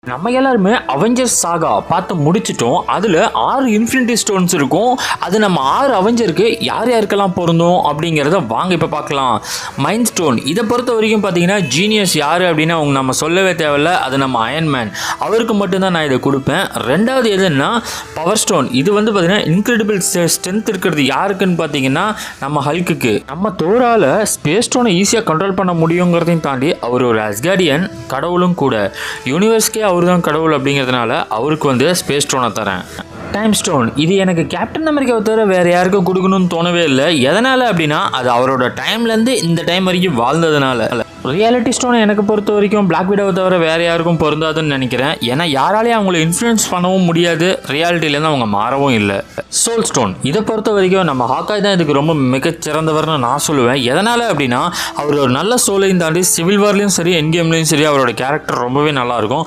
நம்ம எல்லாருமே அவெஞ்சர்ஸ் சாகா பார்த்து முடிச்சிட்டோம். அதில் 6 இன்ஃபினிட்டி ஸ்டோன்ஸ் இருக்கும். அது நம்ம 6 அவெஞ்சருக்கு யார் யாருக்கெல்லாம் பொருந்தும் அப்படிங்கிறத வாங்க இப்போ பார்க்கலாம். மைண்ட் ஸ்டோன் இதை பொறுத்த வரைக்கும் பார்த்தீங்கன்னா ஜீனியஸ் யார் அப்படின்னா அவங்க நம்ம சொல்லவே தேவையில்ல, அது நம்ம அயன்மேன், அவருக்கு மட்டும்தான் நான் இதை கொடுப்பேன். ரெண்டாவது எதுன்னா பவர் ஸ்டோன், இது வந்து பார்த்தீங்கன்னா இன்க்ரெடிபிள் ஸ்ட்ரென்த் இருக்கிறது யாருக்குன்னு பார்த்தீங்கன்னா நம்ம ஹல்க்குக்கு. நம்ம தோரால் ஸ்பேஸ் ஸ்டோனை ஈஸியாக கண்ட்ரோல் பண்ண முடியுங்கிறதையும் தாண்டி அவர் ஒரு அஸ்கார்டியன் கடவுளும் கூட, யூனிவர்ஸ்க்கே அவர் தான் கடவுள் அப்படிங்கிறதுனால அவருக்கு வந்து ஸ்பேஸ் ஸ்டோனை தரேன். டைம் ஸ்டோன் இது எனக்கு கேப்டன் அமெரிக்காவை தவிர வேறு யாருக்கும் கொடுக்கணும்னு தோணவே இல்லை. எதனால் அப்படின்னா அது அவரோட டைம்லேருந்து இந்த டைம் வரைக்கும் வாழ்ந்ததுனால. ரியாலிட்டி ஸ்டோனை எனக்கு பொறுத்த வரைக்கும் பிளாக் விடோவை தவிர வேறு யாருக்கும் பொருந்தாதுன்னு நினைக்கிறேன். ஏன்னா யாராலையும் அவங்கள இன்ஃப்ளூயன்ஸ் பண்ணவும் முடியாது, ரியாலிட்டிலேருந்து அவங்க மாறவும் இல்லை. சோல் ஸ்டோன் இதை பொறுத்த வரைக்கும் நம்ம ஹாக்காய் தான் இதுக்கு ரொம்ப மிகச்சிறந்தவர்னு நான் சொல்லுவேன். எதனால் அப்படின்னா அவர் ஒரு நல்ல சோலையும் தாண்டி சிவில் வார்லேயும் சரி என் கேம்லேயும் சரி அவரோட கேரக்டர் ரொம்பவே நல்லாயிருக்கும்.